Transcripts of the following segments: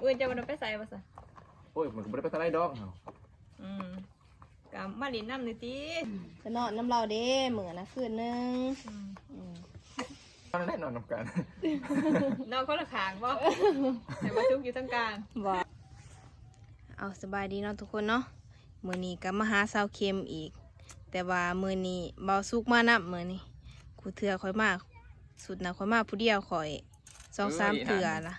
อื่นจะมันไปใส่ภาษาโอ้ยมันก็ไม่ได้ไปทะเลดอกกับมาลินน้ำนี่ตี จะนอนน้ำเราเด้เหมือนนะคืนนึง ตอนนั้นนอนนำกัน นอนคนละขางบ่แต่มาซุกอยู่ทั้งกลาง บ่เอาสบายดีเนาะทุกคนเนาะมื้อนี้ก็มาหาสาวเค็มอีก แต่ว่ามื้อนี้เบาสุกมานับมื้อนี้กูเถื่อค่อยมากสุดนะค่อยมาผู้เดียวค่อย2-3เถื่อล่ะ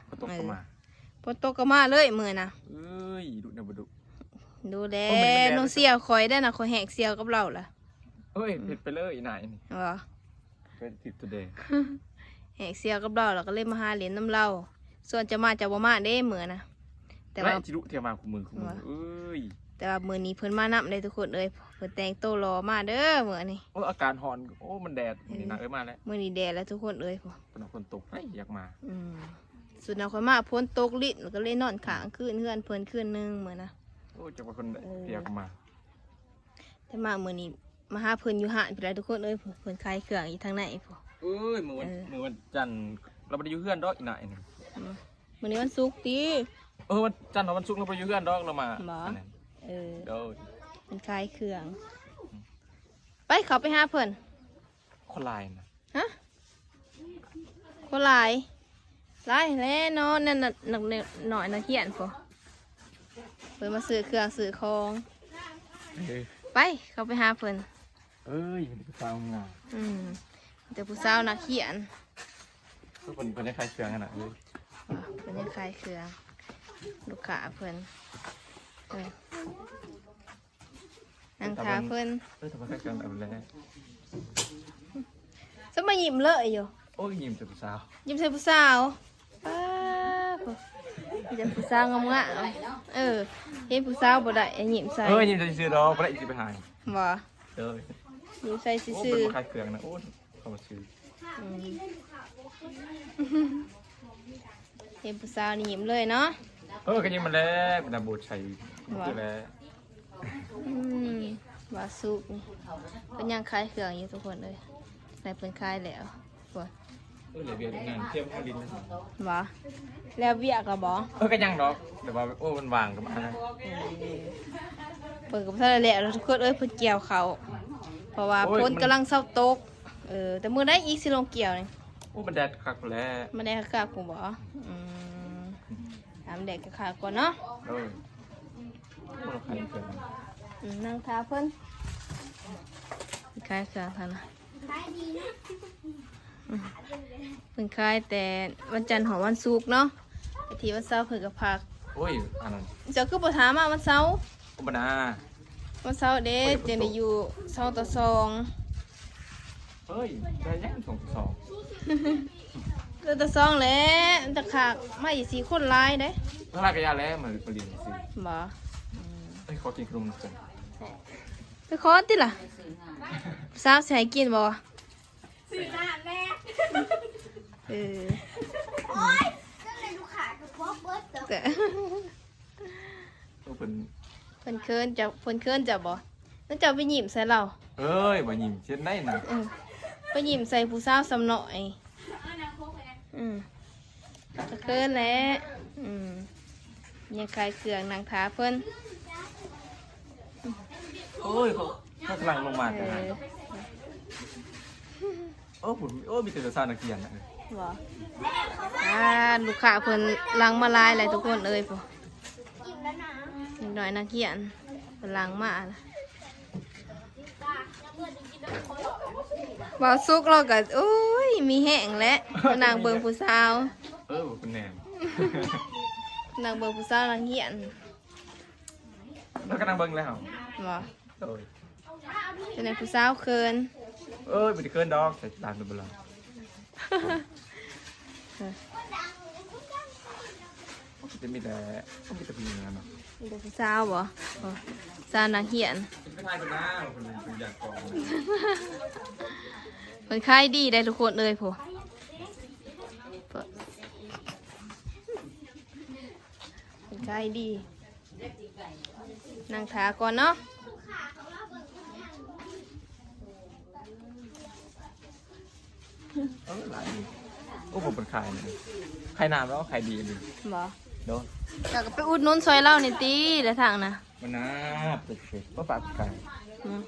ฝนตกก็มาเลยมื้อน่ะ เอ้ยดุนะบ่ดุ ดูแลน้องเสี่ยวคอยได้นะคอยแหกเสี่ยวกับเราล่ะ เอ้ยผิดไปเลยอีนายนี่ เหรอ เป็นผิดตัวเดย์ แหกเสี่ยวกับเราแล้วก็เลยมาหาเหรียญน้ำเราส่วนจะมาจะบ่มาได้เหมือนนะแต่ว่า จิรุเทียมาคู่มือเอ้ย แต่ว่ามื้อนี้เพิ่นมานับเลยทุกคนเอ้ยเพิ่นแต่งโตวรอมาเด้อมื้อนี้ โอ้อาการหอนโอ้มันแดดนี่นะมาแล้ว มื้อนี้แดดแล้วทุกคนเอ้ยพ่อ เป็นคนตกไอ้อยากมา สุดน่ะคอยมาฝนตกลิ้นแล้วก็เลยนอนค้างคืนเฮือนเพิ่นคืนนึงมื้อนะ โอ้จะเป็นคนเพียกมา แต่มามื้อนี้มาหาเพิ่นอยู่หาดพุ่นล่ะทุกคนเอ้ยเพิ่นขายเครื่องอยู่ทางไหนพ่อ เอ้ยมือวันจันทร์เราไปอยู่เพื่อนดอกอีนายนี่ มื้อนี้วันศุกร์ติ วันจันทร์วันศุกร์เราไปอยู่เพื่อนดอกเรามา เออ เดี๋ยว เป็นคลายเครื่อง ไปเขาไปหาเพิ่น คนลายนะ ฮะคนหลายหลายแล้วเนาะนั่นน่ะหน่อยนักเขียนพอเพิ่นมาซื้อเครื่องซื้อของไปเขาไปหาเพิ่น เอ้ยมันฟังงาน แต่ผู้สาวนักเขียน ทุกคนได้ใครเชียงกันอ่ะ เพิ่นยังคลายเครื่องลูกค้าเพิ่นนางทาเพิ่น ทำไมใครเชียงแบบนี้ สมัยยิ้มเลอะอยู่ โอ้ยยิ้มจะสาว ยิ้มใส่ผู้สาวป้าผู้ยิ้มผู้สาวงามๆเห็นผู้สาวบ่ได้ยิ้มใส่ ยิ้มจะซื้อดอกไม่ได้ซื้อไปหาย บ่ เด้อ ยิ้มใส่ โอ้ ซื่อ เป็นใครเชียงนะโอ้เขามาซื้อ เห็นผู้สาวนี่ยิ้มเลยเนาะ ก็ยิ้มมาแล้วเป็นอาบูชัยคือแล้ว ว่าสุกนี่เป็นยังคลายเครื่องอยู่ทุกคนเลยในเพิ่นคลายแล้วปวด เหลือเบียร์งานเทียมข้าวดิน บ่แล้วเวียกละบ่ ก็ยังดอกแต่ว่าโอ้มันวางกับอะไร เปิดกับท่านแล้วทุกคนเอ้ยเพิ่นเกี่ยวเขาเพราะว่าฝนกำลังเศร้าตกแต่มื้อใดอีกสิลงเกี่ยวนี่ โอ้มันแดดคักแล้ว มันได้คักๆกูบ่ถามแดกคักๆก่อนเนาะ มันใครเชียง นั่งทาเพิ่นคลายเครื่องท่านน่ะเพิ่นคลายแต่วันจันทร์หอมวันศุกร์เนาะอาทิตย์วันเสาร์เพิ่นก็พัก โอ้ยอันนั้น เจ้าคือบ่ถามมาวันเสาร์ อุปนา วันเสาร์เด้เจนได้อยู่2 ต่อ เฮ้ยได้ยัง2 2ต่อ2แหละมันจะขาดมาอีก4คนหลายเด้ 2แล้วกระยาแล้วมันผลิตสิ บ่ ไอ้เขากินขนมกัน ไปขอติล่ะสาวสิให้กินบ่ สื่อหน้าแม่ เออ โอ๊ยก็เลยลูกค้ากับพ่อเบิร์ด แต่ เป็น เพิ่นเคินจะบ่แล้วเจ้าไปยิ้มใส่เรา เอ้ยบ่ยิ้มเช่นได้นะ ไปยิ้มใส่ผู้สาวสำน้อยจะเคินแหละยังคลายเครื่องนางทาเพิ่น โอ้ยเขากำลังลงมาแต่โอ้ผมโอ้มีแต่ซานักเรียนนะ บ่ลูกค้าเพิ่นลังมาลายเลยทุกคนเอ้ยพ่อนิดหน่อยนักเขียนเพิ่นลังมาล่ะบ่าวสุกเราก็โอ้ยมีแห้งแล้วนางเบิ่งผู้สาว เป็นแนม นางเบิ่งผู้สาวนักเขียน แล้วก็นั่งเบิ้งแล้ว บ่ เอ้ย เป็นผู้สาวเคิน ไม่ได้เกินดอกแต่ตามไปบ่ล่ะจะมีแต่ผู้หญิงนะเนาะ เป็นผู้สาวบ่สาวนักเขียน ไม่ทายกันนะเป็นอยากกอง เพิ่นขายดีได้ทุกคนเลยพ่อเพิ่นขายดีนั่งทาก่อนเนาะ หลายโอ้ผมเป็นใครเนี่ยใครนานแล้วใครดีดี บ่ โ โดน แล้วก็ไปอุดหนุนซอยเล่านี่ติแล้วทางนะ มันน่าเป็ดว่าปลาไก่ อืม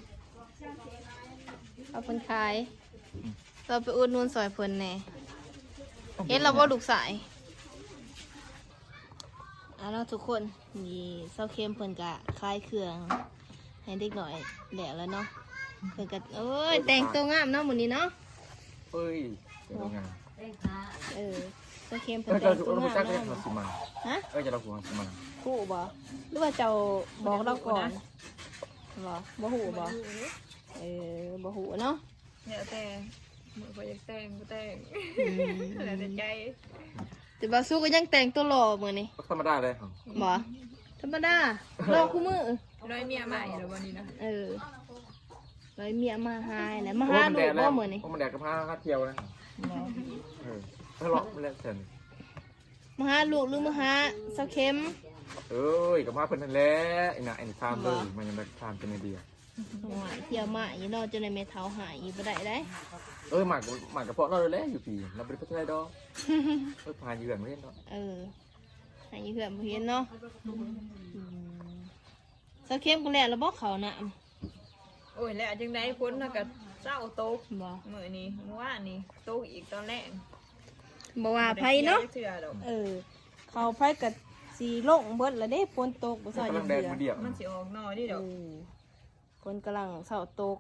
เอาเพิ่นขายเราไปอุดหนุนซอยเพิ่นแหน่เห็นเราบ่ลูกสายเนาะทุกคนนี่เซาเข้มเพิ่นก็ขายเครื่องให้เด็กน้อยแล้วเนาะเพิ่นก็เอ้ยแต่งตัวงามเนาะมื้อนี้เนาะ เฮ้ยเดี๋ยวงาน เซาเข้มเพิ่น เออ แต่ จะ งตัว รู้ งาม จักได้ เนาะ หัวสิมา ฮะ จะเราหัวสิมา ฮู้บ่หรือว่าเจ้าบอกเราก่อนบ่ฮู้บ่บ่ฮู้เนาะ เนี่ยแต่มือพออยากแต่งก็แต่งแล้วแต่ใจ แต่บาสู้ก็ยังแต่งตัวหล่อเหมือนนี่ ธรรมดาเลย บ่ธรรมดาหล่อคู่มือ น้อยเมียใหม่แล้ววันนี้นะ ร้อยเมียมาหายนะมาหาลูกบ่เหมือนนี่ มันแดดกับผ้าเที่ยวนะถ้าหลอกมันแล้วเสร็จ มาหาลูกหรือมาหาเสาเข็ม เอ้ยกับผ้าเพิ่นนั่นแหละไอ้น่ะไอ้ทามเลยมันยังได้ทามเป็นไอเดีย เที่ยวมาอีนอจนในเมทัลหายอีบ่ได้ได้ หมากกระเพาะเราเลยอยู่ปีเราไม่ได้พัฒนาดอกพาอยู่แบบไม่เห็นเนาะ ให้เพื่อนบ่เห็นเนาะเสาเข็มก็แล้วบ่เขาน่ะ โอ้ยแล้วจังไดพ้นแล้วก็เจ้าโต๊ะ บ่ มื้อนี้เมื่อวานนี้โต๊ะอีกตอนแรก บ่ว่าไผเนาะ เชื่อดอก เขาไผก็สิลงเบิดแล้วเด้ฝนตกบ่ซอย กำลังแดงมาเดียว มันสิออกนอนี่ดอก ฝนกำลังเสาตก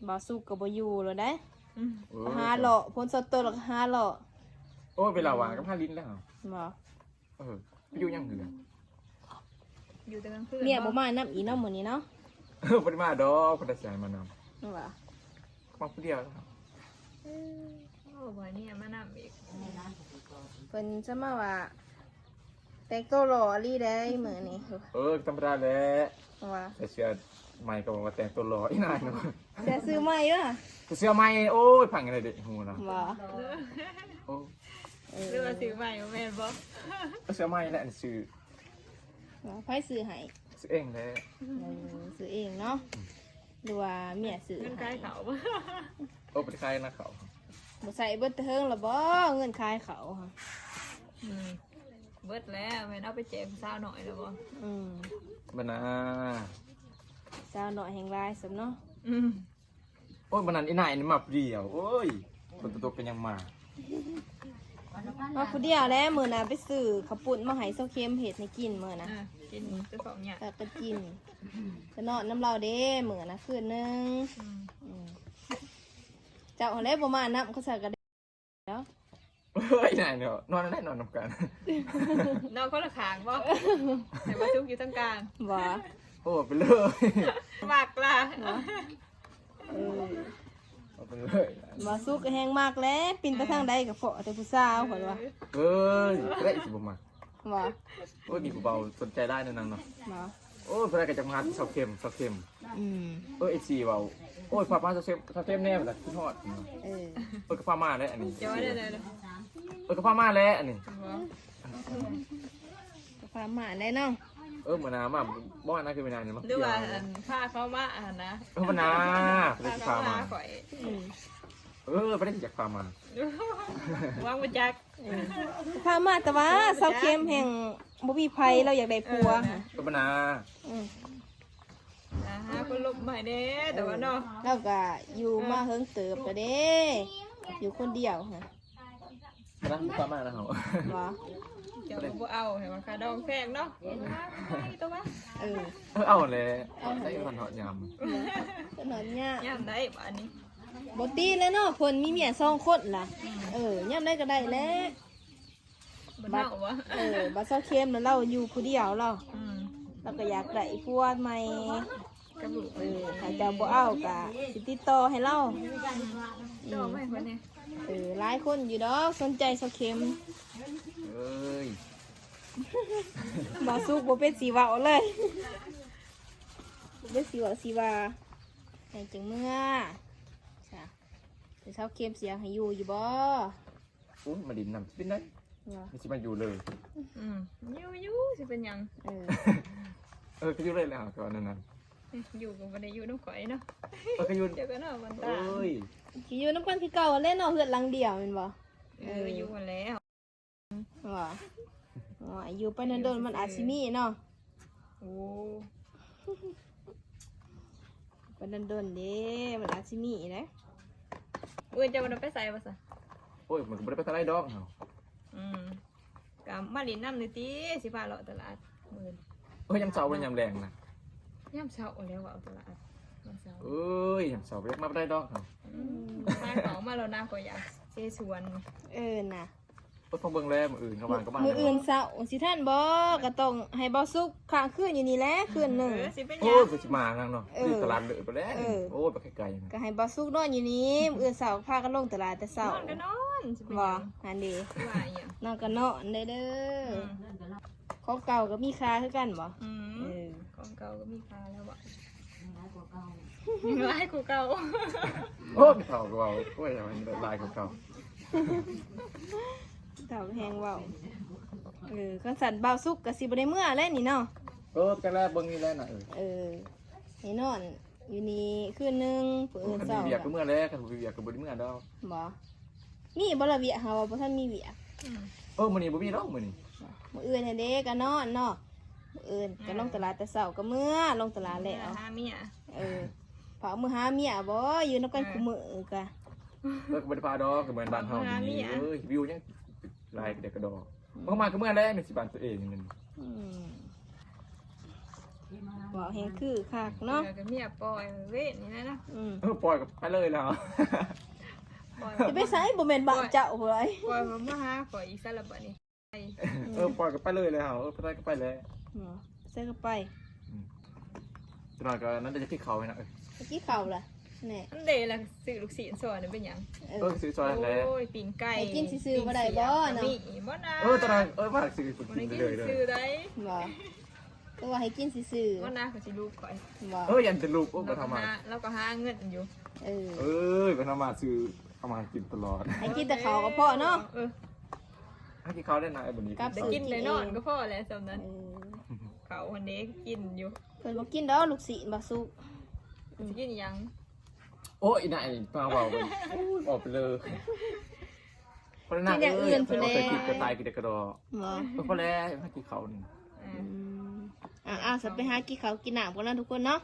บ่าวสุกก็บ่อยู่แล้วได้ อืม หาเลาะฝนสดตกแล้วก็หาเลาะ โอ้ยเวลาหวานกับผ้าลิ้นแล้ว บ่ ไปอยู่ยังเหลือ อยู่แต่กลางคืน เมียบ่มานํอีเนาะมื้อนี้เนาะ ปริมาดอกพัฒนาสายมาน นั่นว่า ำมาผู้เดียว โอ้บ่เนี่ยมานำอีก เพิ่นจะมาว่าแต่งตัวหล่อลีได้มื้อนี้ ธรรมดาแหละ ว่า แต่เสื้อใหม่ก็บอกว่าแต่งตัวหล่ออีนายเนาะ จะซื้อใหม่เด้อ เสื้อใหม่โอ้ยพังอะไรเด็กหูนะ ว่า โอ้ หรือว่าซื้อใหม่บ่แม่นบ่ เสื้อใหม่และอันซื้อ ว่าไผซื้อให้ ซื้อเองแหละ ซื้อเองเนาะหรือว่าเมียซื้อ เงิน ให้ ขายเขาบ่ ไปขายนะเขา บ่ใส่เบิดเทิงละบ่เงินขายเขาค่ะ อืมเบิดแล้วแม่นเอาไปแจกสาวหน่อยแล้วบ่ บานา สาวน้อยแห่งหลายสำเนาะ อืม โอ้ยบานาอีนายนี่มาเดียวโอ้ยคนตัวกันยังมา มาผู้เดียวแล้วมื้อน่ะไปซื้อข้าวปุ้นมาให้เซาเค็มเฮ็ดให้กินมื้อน่ะ กินจะสองอย่าง ก็ก็กินก็นอนน้ำเราเด้มื้อน่ะคืนนึง เจ้าอะไรประมาณนั้นเขาใส่กันแล้ว เฮ้ยนายเนาะนอนได้นอนนำกัน นอนคนละขางบ่แต่ว่าทุกอยู่ตรงกลาง ว่า โอ้ไปเลย มากล่ะ เอาไปเลย มาสู้กระแหงมากแล้วปินไปทางใดกับเฟาะแต่ผู้สาวข่อยว่า เฮ้ยได้สิบมา ว่า โอ้ยมีผู้เบาสนใจได้นั่นเนาะ ว่า โอ้ยเพื่อนก็จะมาสาวเค็มสาวเค็ม อืม เอซีเบาโอ้ยพามาสาวเค็มแน่แบบที่ทอด เออ ก็พามาแล้วอันนี้ จะว่าได้เลย ก็พามาแล้วอันนี้ ก็พามาได้เนาะ เหมือนน้ำอ่ะบ้านน่าคือเป็นนานเนี่ยมั้ง หรือว่าผ้าเขามานะ มันน้าไปได้พามา ข่อย อืม ไปได้จากพามา วางมาจัก พามาแต่ว่าสาวเข้มแห่งบ่มีไผเราอยากได้ผัวค่ะ ก็มันน้า อืม ฮะคนลบใหม่เด้แต่ว่าเนาะ เราก็อยู่มาเฮิงเติบแล้วเด้อยู่คนเดียวค่ะ รักพามานะเหรอ ว่า เจ้าบ่เอาเห็นว่าค่าดองแพงเนาะตัวว่า เอาเลยได้พันหอดย ก็นอนเนี่ย ย่ำได้บ้านนี้ บ่ตีแล้วเนาะเพิ่นมีเมีย2คนล่ะย่ํได้ก็ได้แหล้ว บ่เน่าวะ บัดเซาเข้มแล้วเราอยู่ผู้เดียวเราเราก็อยากได้ผัวใหม่ กระบุก ถ้าเจ้าบ่เอาก็สิติดต่อให้เรา ดอกไม่คนนี้ หลายคนอยู่ดอกสนใจเซาเข้ม ำเอ้ย บ่สุกบ่เป็นสีเว้าเลยบ่เป็นสีเว้าสีว่าให้จังเมื่อจ้ะแต่เซาเข้มเสียให้อยู่อยู่บ่ อุ้ยมาดินนำเป็นได้ไม่ใช่มาอยู่เลย ยู่สิเป็นยัง ก็อยู่เลยแล้วก่อนนั้น อยู่กับวันนี้อยู่น้ำข่อยเนาะ ก็อยู่ เดี๋ยวก็เนาะวันตา เอ้ย สิอยู่นำกันคือเก่าแหล้วเนาะเฮือนหลังเดียวแม่นบ่ อยู่กันแล้ว ว่า อ๋ออยู่ไปโดนๆมันอาจสิมีเนาะ โอ้ ไปโดนๆเด้มันอาจสิมีนะ จะมันไปใส่บ่ซะ โอ้ยมันก็บ่ได้ไปทางไหนดอกเนาะ กับมาเล่นน้ำนี่ติสิพาเลาะตลาดมื้อ เอ้ยยามเช้าบ่ยามแรงนะ ยามเช้าแล้วว่าเอาตลาดยามเช้า เอ้ยยามเช้าบ่ได้มาบ่ได้ดอกเนาะ มาของมาแล้วนะก็อยากเซสวน น่ะ เพิ่นคงเบิ่งแล้วมื้ออื่นเขาว่าก็มา มื้ออื่นเช้าสิท่านบ่ก็ต้องให้บ่สุกค้างคืนอยู่นี่แหละคืนหนึง สิเป็นห โอ้ ยั ย ง ก็สิมานั่งเนาะที่ตลาดเด้อไปแล้วโอ้ยไปไกลๆนะ ก็ให้บ่สุกนอนอยู่นี่มื้ออื่นเช้าพากันลงตลาดแต่เช้าน อนก็นอนสิเป็นห บ่ ยัง อันเด้ ว่าอีหยัง นอนก็นอนเด้อของเก่าก็มีค่าคือกันบ่ ของเก่าก็มีค่าแล้วบ่ร้ายกว่าเก่าร้ายกว่าเก่า โอ้ยเขาก็เว้าโอ้ยมันลายของเขา เต่าแหงเว้าคันสั่นเบาสุกก็สิบ่ได้เมื่อแล้วนี่เนาะ กันแล้วเบิ่งนี่แหละน่ะ ให้นอนอยู่นี่คืนหนึงมื้ออื่น คัน เช้า มีเวียกก็เมื่อแล้วคันบ่มีเวียกก็บ่ได้เมื่อดอก บ่มีบ่ละเวียกเฮาว่าบ่ทันมีเวียก มื้อนี้บ่มีดอกมื้อนี้ มื้ออื่นน่ะเด้ก็นอนเนาะมื้ออื่นก็ลงตลาดแต่เช้าก็เมื่อลงตลาดแล้ว หาเมีย เผามือหาเมียบ่อยู่นำกันคุมื้อก็ ก็บ่ได้พาดอกก็เหมือนบ้านเฮานี่เอ้ยวิวยังลายเด็กกระดอกเมื่อมาก็เมื่อแล้วนี่สิบ้านตัวเองนั่น บ่แฮงคือคักเนาะ ก็เมียปล่อยเว้นนี่นะ ปล่อยกับไปเลยแล้ว ปล่อย สิไปไสบ่แม่นบ้านเจ้าพุ่นเลย ปล่อยมาหาขออีกซะละบัดนี้ ปล่อยกับไปเลยแล้วไปได้ก็ไปแล้ว ใส่ก็ไป จะนอนก็นั้นจะที่เขาให้นะ เมื่อกี้เข้าล่ะแน่ อันเดล่ะซื้อลูกศิษย์สอนเป็นหยัง ซื้อซอยแล้ว โอ้ยปิ่งไก่ ให้กินซื่อๆบ่ได้บ่เนาะ มีบ่นะ ตอนนั้นมาซื้อฝึก บ่ กิ ได้ น กิน เลย ซื้อได้ บ่ก็ว่าให้กินซื่อ บ่นะเขาสิลูกข่อย ๆบ่ ยันจะลูกก็ทำมา แล้วก็หาเงินอยู่ ก็ทำมาซื้อเอามากินตลอด ให้กินแต่ข้าวก็พอเนาะ ให้กินข้าวได้นะไอ้บนนี้ ได้กินได้นอนก็พอแล้วสำนั้นเขาคนนี้กินอยู่ เพิ่นบ่กินดอกลูกศิษย์บ่สุก สิกินหยัง โอ้ยนายมาเบาไปออกไปเลยเพราะนั่นเคยกินกระต่ายกินกระดอ บ่ เพราะแล้วให้กินเขาหนึ่ง สับไปหากินข้าวกินน้ำกันนะทุกคนเนาะ